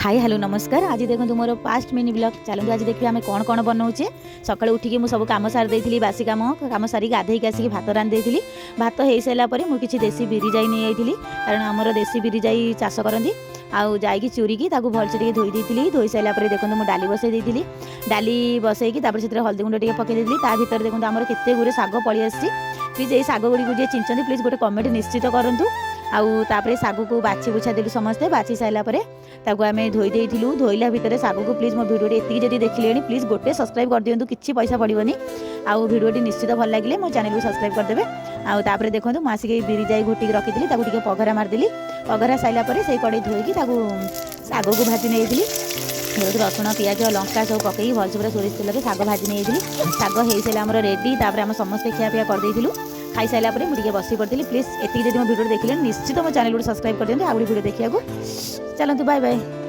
Hi hello नमस्कार। आज देखो मोर फास्ट मिनी ब्लॉग चलते। आज देखिए आम कौन कौन बनाऊे। सकाल उठिकी मुझे सब कम सारी देती बासी कम सारी गाधेक आसिक भात रांधि देती। भात हो सारापर मुझे देसी बिरी जाई नहीं आई कारण आमर देसी बिरी जाई चाष करती। आउ जाइकी चूरिकी भलसे टे धोई देती। धोई सारापर देखो मुझे डाली बसई देती। डाली बसईकी से हल्दी गुंड टे पकई देती। ता भर देखो आमर केते गुरे शाग पड़ी आसी। प्लीज ये शाग गुड़ी जी चिंचती प्लीज गोटे कमेंट निश्चित करूँ। आउे शाग को बाछी बुछा देलु समस्ते। बाछी सारापर आम धोई देलु। धोइला भितर शाग को प्लीज मो भिडियो एति जब देखिले प्लीज गोटे सब्सक्राइब कर दिंतु। किसी पैसा पड़ोनी। आउ भिडियो निश्चित भल लगे मो चैनल को सब्सक्राइब करदेवे। आउे देखो मुझे बिरी जाई घोटिक रखी टे पघरा मारदेली। पघरा सारापर से कड़े धोईकी शाग को भाजी नहीं रसुण पियाज लंका सब पकई भलसे पूरा सोरिष तेल शाग भाजी नहीं। शाग हो सारा रेडी। आम समस्ते खियापिया करदेलु। खाई सारापर मुझे बस पड़ी। प्लीज एति जब मो भिडियो देखिले निश्चित मो चैनल को सब्सक्राइब कर दिखाँ। आउ भिडियो देखा चलते। Bye bye.